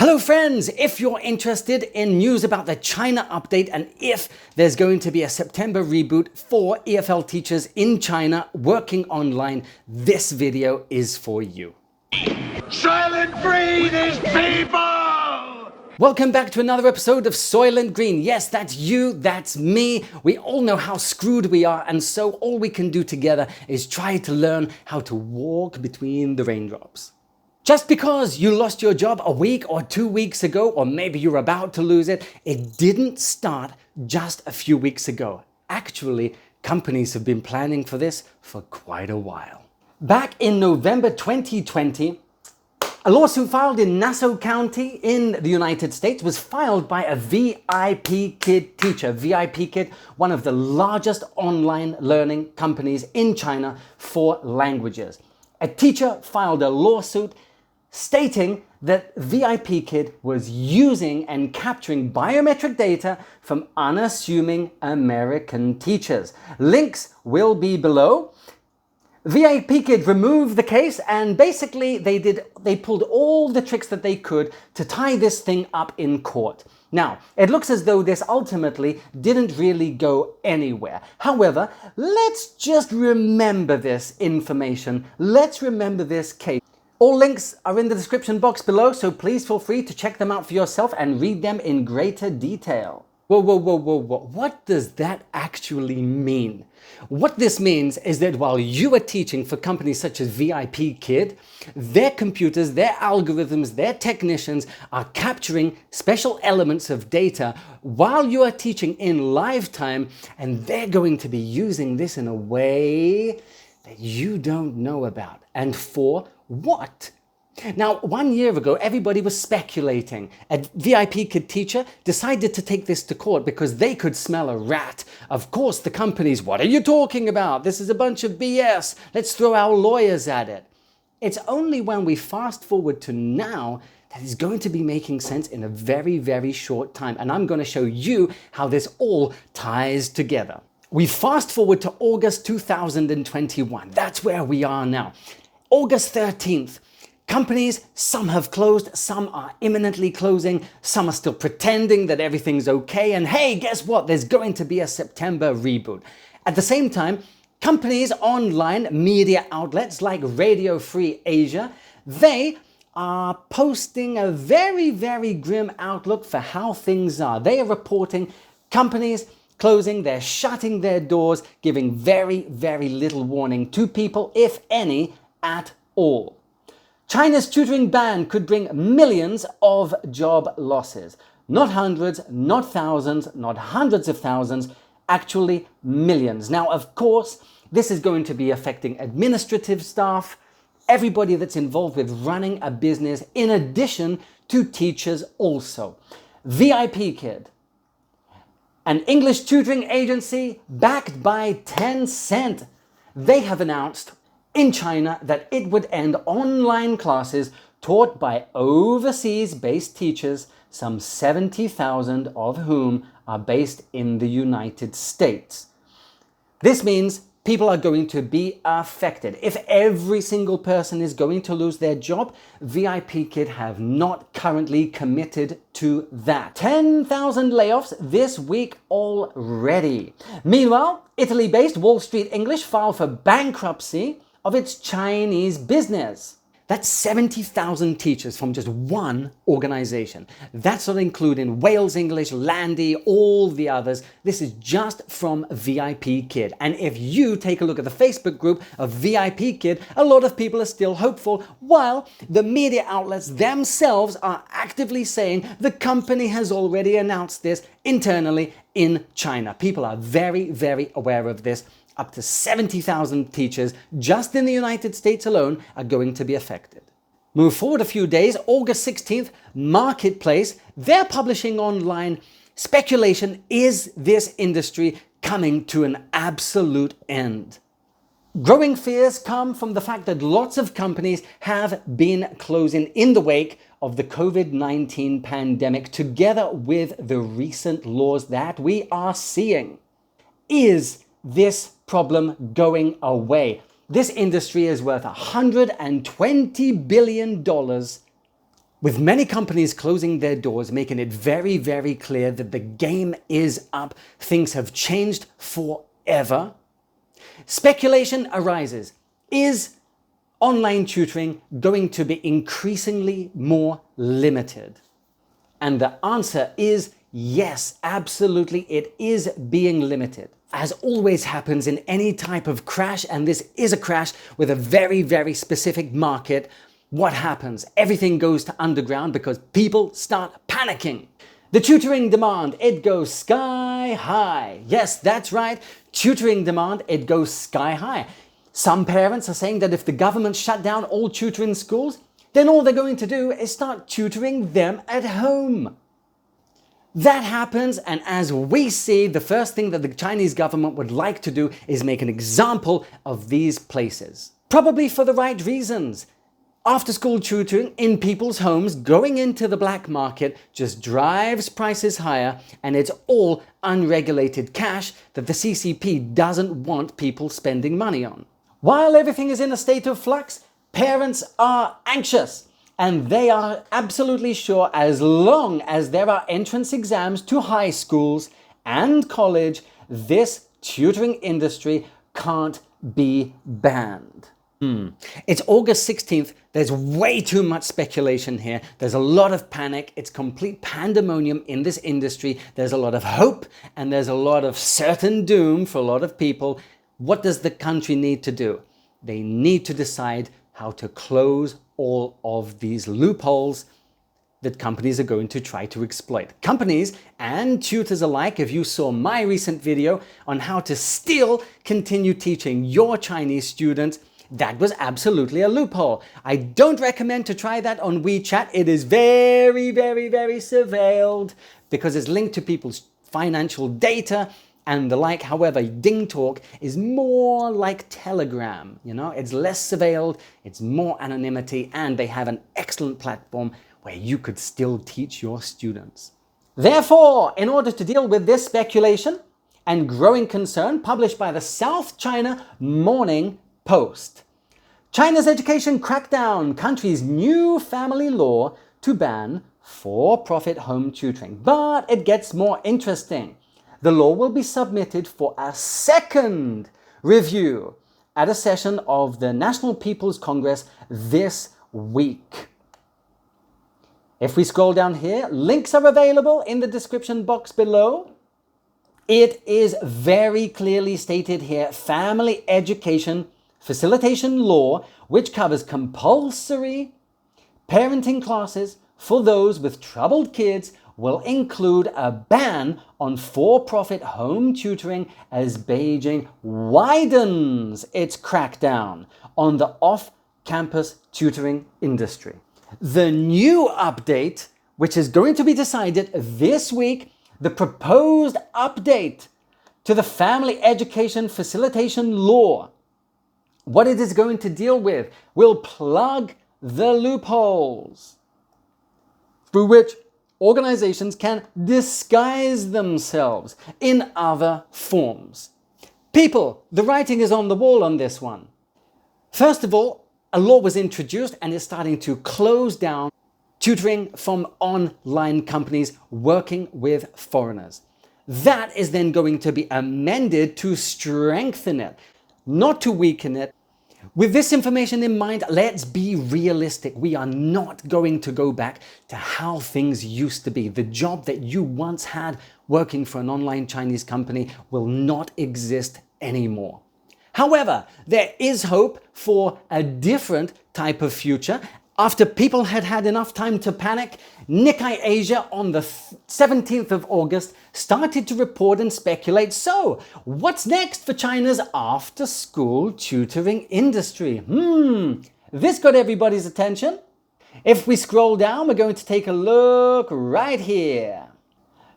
Hello friends, if you're interested in news about the China update and if there's going to be a September reboot for EFL teachers in China working online, this video is for you. Silent breed is people! Welcome back to another episode of Soylent Green. Yes, that's you, that's me. We all know how screwed we are, and so all we can do together is try to learn how to walk between the raindrops. Just because you lost your job a week or 2 weeks ago, or maybe you're about to lose it, it didn't start just a few weeks ago. Actually, companies have been planning for this for quite a while. Back in November 2020, a lawsuit filed in Nassau County in the United States was filed by a VIP Kid teacher. VIP Kid, one of the largest online learning companies in China for languages. A teacher filed a lawsuit stating that VIP Kid was using and capturing biometric data from unassuming American teachers. Links will be below. VIP Kid removed the case and basically they pulled all the tricks that they could to tie this thing up in court. Now, it looks as though this ultimately didn't really go anywhere. However, let's just remember this information. Let's remember this case. All links are in the description box below, so please feel free to check them out for yourself and read them in greater detail. Whoa, what does that actually mean? What this means is that while you are teaching for companies such as VIP Kid, their computers, their algorithms, their technicians are capturing special elements of data while you are teaching in live time, and they're going to be using this in a way that you don't know about. And for what? Now, 1 year ago, everybody was speculating. A VIP Kid teacher decided to take this to court because they could smell a rat. Of course, the companies, what are you talking about? This is a bunch of BS. Let's throw our lawyers at it. It's only when we fast forward to now that it's going to be making sense in a very, very short time. And I'm going to show you how this all ties together. We fast forward to August 2021. That's where we are now. August 13th. Companies, some have closed, some are imminently closing, some are still pretending that everything's okay, and hey, guess what? There's going to be a September reboot. At the same time, companies, online media outlets like Radio Free Asia, they are posting a very, very grim outlook for how things are. They are reporting companies closing, they're shutting their doors, giving very, very little warning to people, if any, at all. China's tutoring ban could bring millions of job losses. Not hundreds, not thousands, not hundreds of thousands, actually millions. Now, of course, this is going to be affecting administrative staff, everybody that's involved with running a business, in addition to teachers also. VIP Kid, an English tutoring agency backed by Tencent, they have announced in China that it would end online classes taught by overseas-based teachers, some 70,000 of whom are based in the United States. This means people are going to be affected. If every single person is going to lose their job, VIP Kid have not currently committed to that. 10,000 layoffs this week already. Meanwhile, Italy-based Wall Street English filed for bankruptcy of its Chinese business. That's 70,000 teachers from just one organization. That's not including Wales English, Landy, all the others. This is just from VIP Kid. And if you take a look at the Facebook group of VIP Kid, a lot of people are still hopeful, while the media outlets themselves are actively saying the company has already announced this internally in China. People are very, very aware of this. Up to 70,000 teachers just in the United States alone are going to be affected. Move forward a few days, August 16th, Marketplace, they're publishing online speculation, is this industry coming to an absolute end? Growing fears come from the fact that lots of companies have been closing in the wake of the COVID-19 pandemic, together with the recent laws that we are seeing. Is this problem going away? This industry is worth $120 billion With many companies closing their doors, making it very, very clear that the game is up, things have changed forever, speculation arises. Is online tutoring going to be increasingly more limited? And the answer is yes, absolutely, it is being limited. As always happens in any type of crash, and this is a crash with a very, very specific market, what happens? Everything goes to underground because people start panicking. The tutoring demand, it goes sky high. Yes, that's right. Tutoring demand, it goes sky high. Some parents are saying that if the government shut down all tutoring schools, then all they're going to do is start tutoring them at home. That happens, and as we see, the first thing that the Chinese government would like to do is make an example of these places. Probably for the right reasons. After-school tutoring in people's homes going into the black market just drives prices higher, and it's all unregulated cash that the CCP doesn't want people spending money on. While everything is in a state of flux, parents are anxious, and they are absolutely sure as long as there are entrance exams to high schools and college, this tutoring industry can't be banned. It's August 16th. There's way too much speculation here. There's a lot of panic. It's complete pandemonium in this industry. There's a lot of hope and there's a lot of certain doom for a lot of people. What does the country need to do? They need to decide how to close all of these loopholes that companies are going to try to exploit. Companies and tutors alike, if you saw my recent video on how to still continue teaching your Chinese students, that was absolutely a loophole. I don't recommend to try that on WeChat. It is very, very, very surveilled because it's linked to people's financial data and the like. However, Ding Talk is more like Telegram, it's less surveilled, it's more anonymity, and they have an excellent platform where you could still teach your students. Therefore, in order to deal with this speculation and growing concern published by the South China Morning Post, China's education crackdown, country's new family law to ban for-profit home tutoring. But it gets more interesting. The law will be submitted for a second review at a session of the National People's Congress this week. If we scroll down here, links are available in the description box below. It is very clearly stated here, family education facilitation law, which covers compulsory parenting classes for those with troubled kids, will include a ban on for-profit home tutoring as Beijing widens its crackdown on the off-campus tutoring industry. The new update, which is going to be decided this week, the proposed update to the family education facilitation law, what it is going to deal with will plug the loopholes through which organizations can disguise themselves in other forms. People, the writing is on the wall on this one. First of all, a law was introduced and is starting to close down tutoring from online companies working with foreigners. That is then going to be amended to strengthen it, not to weaken it. With this information in mind, let's be realistic. We are not going to go back to how things used to be. The job that you once had working for an online Chinese company will not exist anymore. However, there is hope for a different type of future. After people had had enough time to panic, Nikkei Asia on the 17th of August started to report and speculate. So, what's next for China's after-school tutoring industry? This got everybody's attention. If we scroll down, we're going to take a look right here.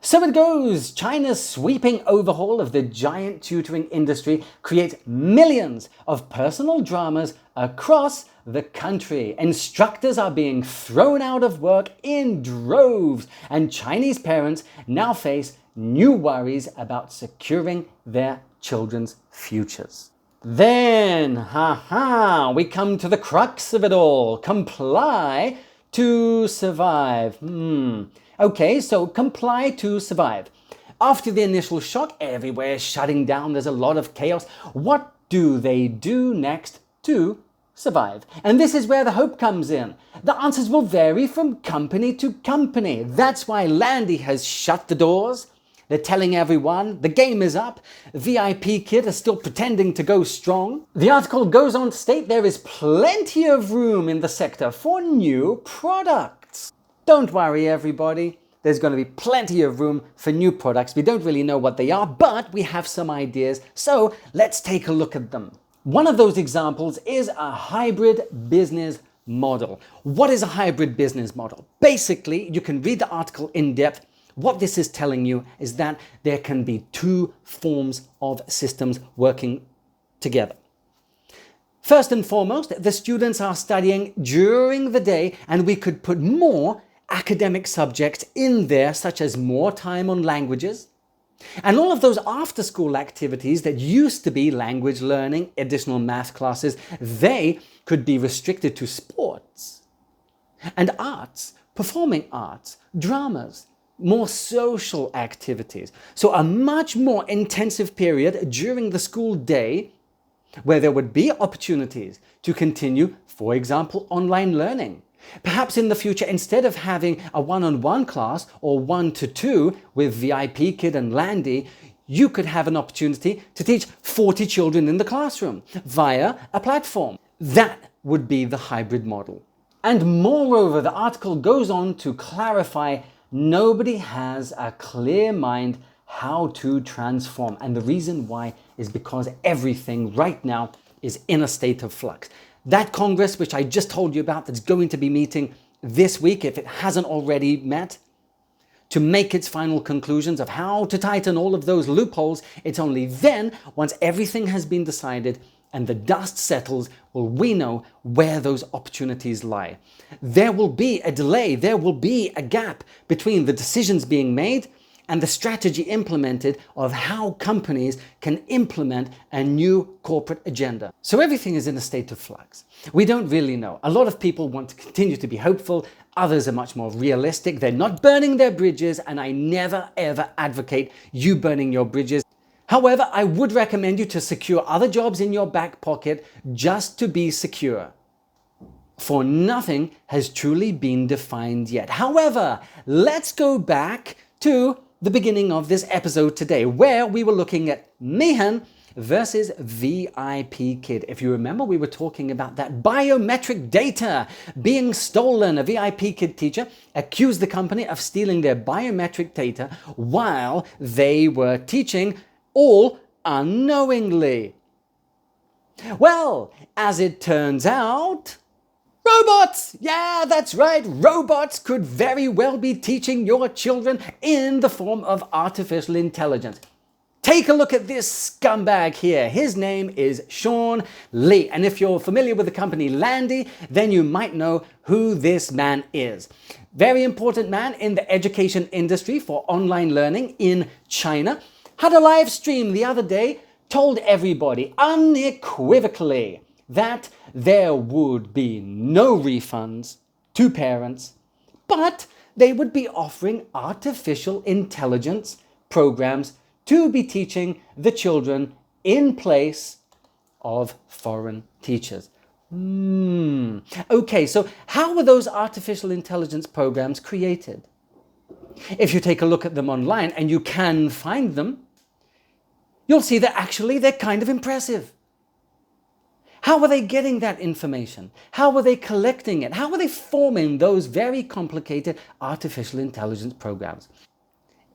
So it goes, China's sweeping overhaul of the giant tutoring industry creates millions of personal dramas across the country. Instructors are being thrown out of work in droves, and Chinese parents now face new worries about securing their children's futures. Then, we come to the crux of it all. Comply To survive. Okay, so comply to survive. After the initial shock, everywhere is shutting down, there's a lot of chaos. What do they do next to survive? And this is where the hope comes in. The answers will vary from company to company. That's why Landy has shut the doors. They're telling everyone the game is up. VIP Kid is still pretending to go strong. The article goes on to state there is plenty of room in the sector for new products. Don't worry, everybody. There's going to be plenty of room for new products. We don't really know what they are, but we have some ideas. So let's take a look at them. One of those examples is a hybrid business model. What is a hybrid business model? Basically, you can read the article in depth. What this is telling you is that there can be two forms of systems working together. First and foremost, the students are studying during the day, and we could put more academic subjects in there, such as more time on languages. And all of those after-school activities that used to be language learning, additional math classes, they could be restricted to sports and arts, performing arts, dramas, more social activities. So a much more intensive period during the school day where there would be opportunities to continue, for example, online learning. Perhaps in the future, instead of having a one-on-one class or 1-to-2 with VIP Kid and Landy, you could have an opportunity to teach 40 children in the classroom via a platform. That would be the hybrid model. And moreover, the article goes on to clarify nobody has a clear mind how to transform. And the reason why is because everything right now is in a state of flux. That Congress, which I just told you about, that's going to be meeting this week, if it hasn't already met, to make its final conclusions of how to tighten all of those loopholes, it's only then, once everything has been decided and the dust settles, will we know where those opportunities lie. There will be a delay, there will be a gap between the decisions being made and the strategy implemented of how companies can implement a new corporate agenda. So everything is in a state of flux. We don't really know. A lot of people want to continue to be hopeful. Others are much more realistic. They're not burning their bridges, and I never ever advocate you burning your bridges. However, I would recommend you to secure other jobs in your back pocket just to be secure. For nothing has truly been defined yet. However, let's go back to the beginning of this episode today, where we were looking at Meehan versus VIP Kid. If you remember, we were talking about that biometric data being stolen. A VIP Kid teacher accused the company of stealing their biometric data while they were teaching, all unknowingly. Well, as it turns out, robots! Yeah, that's right. Robots could very well be teaching your children in the form of artificial intelligence. Take a look at this scumbag here. His name is Sean Lee. And if you're familiar with the company Landy, then you might know who this man is. Very important man in the education industry for online learning in China. Had a live stream the other day, told everybody unequivocally that there would be no refunds to parents, but they would be offering artificial intelligence programs to be teaching the children in place of foreign teachers. Okay, so how were those artificial intelligence programs created? If you take a look at them online, and you can find them, you'll see that actually they're kind of impressive. How were they getting that information? How were they collecting it? How were they forming those very complicated artificial intelligence programs?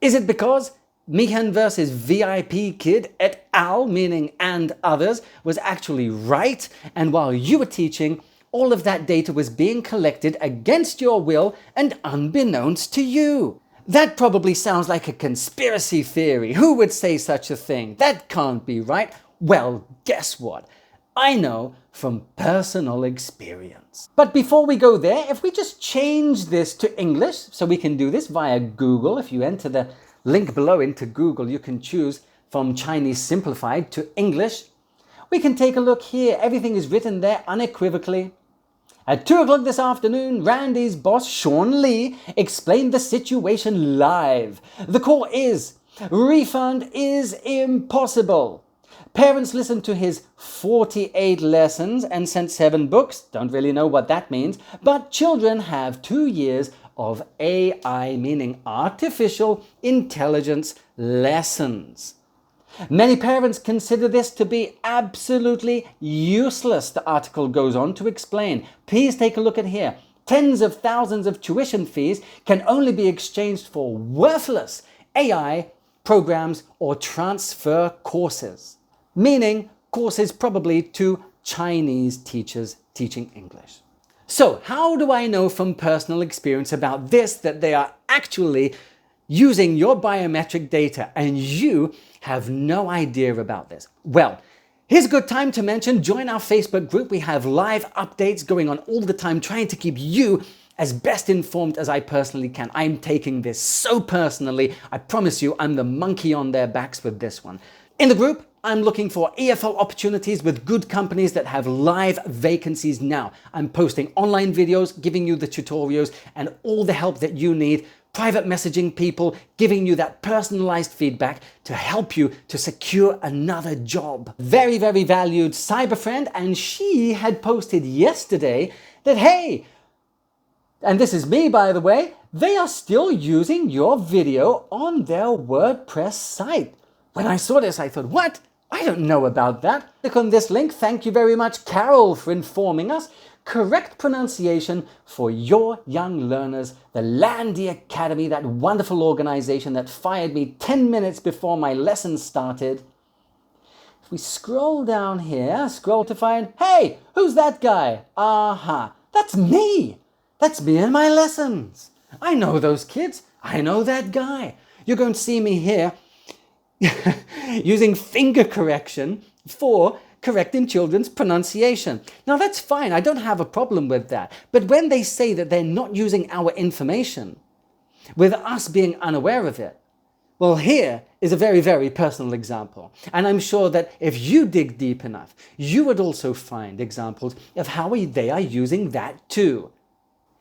Is it because Meehan versus VIP Kid et al., meaning and others, was actually right, and while you were teaching, all of that data was being collected against your will and unbeknownst to you? That probably sounds like a conspiracy theory. Who would say such a thing? That can't be right. Well, guess what? I know from personal experience. But before we go there, if we just change this to English, so we can do this via Google. If you enter the link below into Google, you can choose from Chinese simplified to English. We can take a look here. Everything is written there unequivocally. At 2 o'clock this afternoon, Randy's boss, Sean Lee, explained the situation live. The core is, refund is impossible. Parents listened to his 48 lessons and sent 7 books. Don't really know what that means. But children have 2 years of AI, meaning artificial intelligence lessons. Many parents consider this to be absolutely useless, the article goes on to explain. Please take a look at here. Tens of thousands of tuition fees can only be exchanged for worthless AI programs or transfer courses, meaning courses probably to Chinese teachers teaching English. So how do I know from personal experience about this that they are actually using your biometric data and you have no idea about this? Well, here's a good time to mention, join our Facebook group. We have live updates going on all the time, trying to keep you as best informed as I personally can. I'm taking this so personally. I promise you, I'm the monkey on their backs with this one. In the group, I'm looking for EFL opportunities with good companies that have live vacancies now. I'm posting online videos, giving you the tutorials and all the help that you need. Private messaging people, giving you that personalized feedback to help you to secure another job. Very, very valued cyber friend, and she had posted yesterday that, hey, and this is me by the way, they are still using your video on their WordPress site. When I saw this, I thought, what? I don't know about that. Click on this link. Thank you very much, Carol, for informing us. Correct pronunciation for your young learners. The Landy Academy, that wonderful organization that fired me 10 minutes before my lesson started. If we scroll down here, scroll to find, hey, who's that guy? Aha, that's me. That's me in my lessons. I know those kids. I know that guy. You're going to see me here using finger correction for correcting children's pronunciation. Now that's fine, I don't have a problem with that. But when they say that they're not using our information, with us being unaware of it, well, here is a very, very personal example. And I'm sure that if you dig deep enough, you would also find examples of how they are using that too.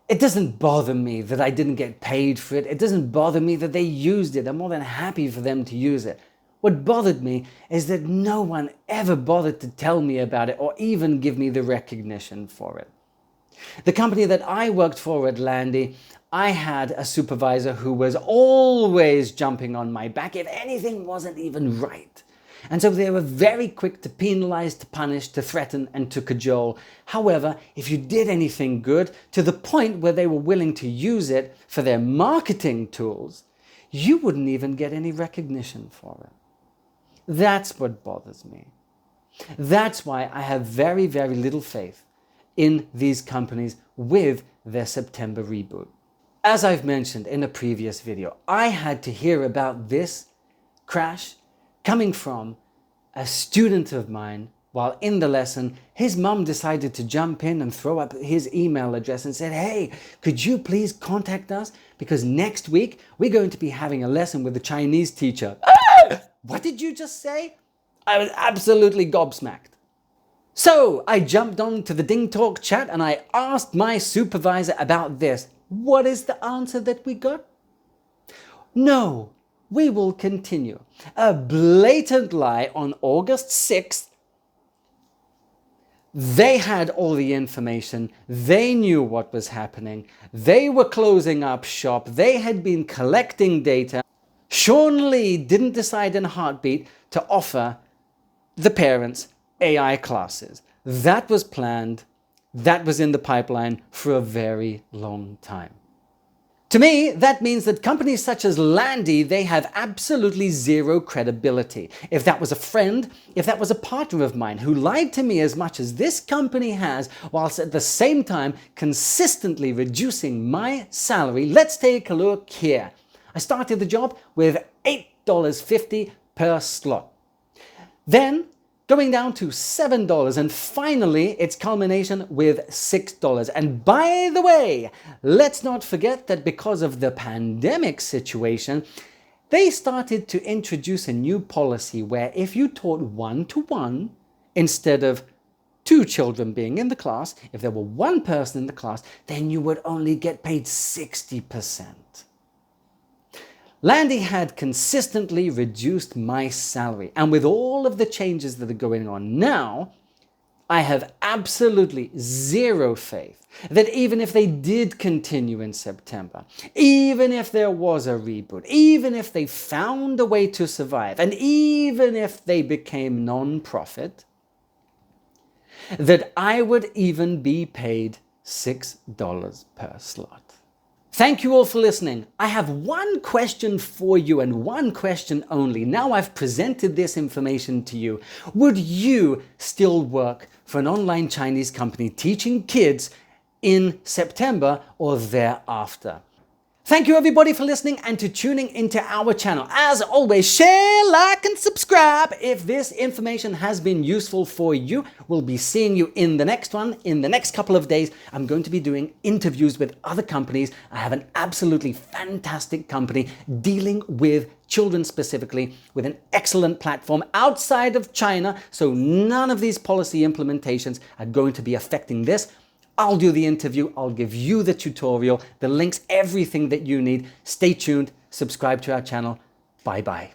It doesn't bother me that I didn't get paid for it. It doesn't bother me that they used it. I'm more than happy for them to use it. What bothered me is that no one ever bothered to tell me about it or even give me the recognition for it. The company that I worked for at Landy, I had a supervisor who was always jumping on my back if anything wasn't even right. And so they were very quick to penalize, to punish, to threaten, and to cajole. However, if you did anything good, to the point where they were willing to use it for their marketing tools, you wouldn't even get any recognition for it. That's what bothers me. That's why I have very, very little faith in these companies with their September reboot. As I've mentioned in a previous video, I had to hear about this crash coming from a student of mine. While in the lesson, his mum decided to jump in and throw up his email address and said, hey, could you please contact us? Because next week we're going to be having a lesson with a Chinese teacher. Ah! What did you just say? I was absolutely gobsmacked. So I jumped on to the Ding Talk chat and I asked my supervisor about this. What is the answer that we got? No, we will continue. A blatant lie on August 6th. They had all the information. They knew what was happening. They were closing up shop. They had been collecting data. Sean Lee didn't decide in a heartbeat to offer the parents AI classes. That was planned. That was in the pipeline for a very long time. To me, that means that companies such as Landy, they have absolutely zero credibility. If that was a friend, if that was a partner of mine who lied to me as much as this company has, whilst at the same time consistently reducing my salary, let's take a look here. I started the job with $8.50 per slot. Then going down to $7, and finally its culmination with $6. And by the way, let's not forget that because of the pandemic situation, they started to introduce a new policy where if you taught one-to-one instead of 2 children being in the class, if there were 1 person in the class, then you would only get paid 60%. Landy had consistently reduced my salary, and with all of the changes that are going on now, I have absolutely zero faith that even if they did continue in September, even if there was a reboot, even if they found a way to survive, and even if they became non-profit, that I would even be paid $6 per slot. Thank you all for listening. I have one question for you and one question only. Now I've presented this information to you. Would you still work for an online Chinese company teaching kids in September or thereafter? Thank you everybody for listening and to tuning into our channel. As always, share, like and subscribe if this information has been useful for you. We'll be seeing you in the next one. In the next couple of days, I'm going to be doing interviews with other companies. I have an absolutely fantastic company dealing with children specifically, with an excellent platform outside of China, so none of these policy implementations are going to be affecting this. I'll do the interview, I'll give you the tutorial, the links, everything that you need. Stay tuned, subscribe to our channel. Bye-bye.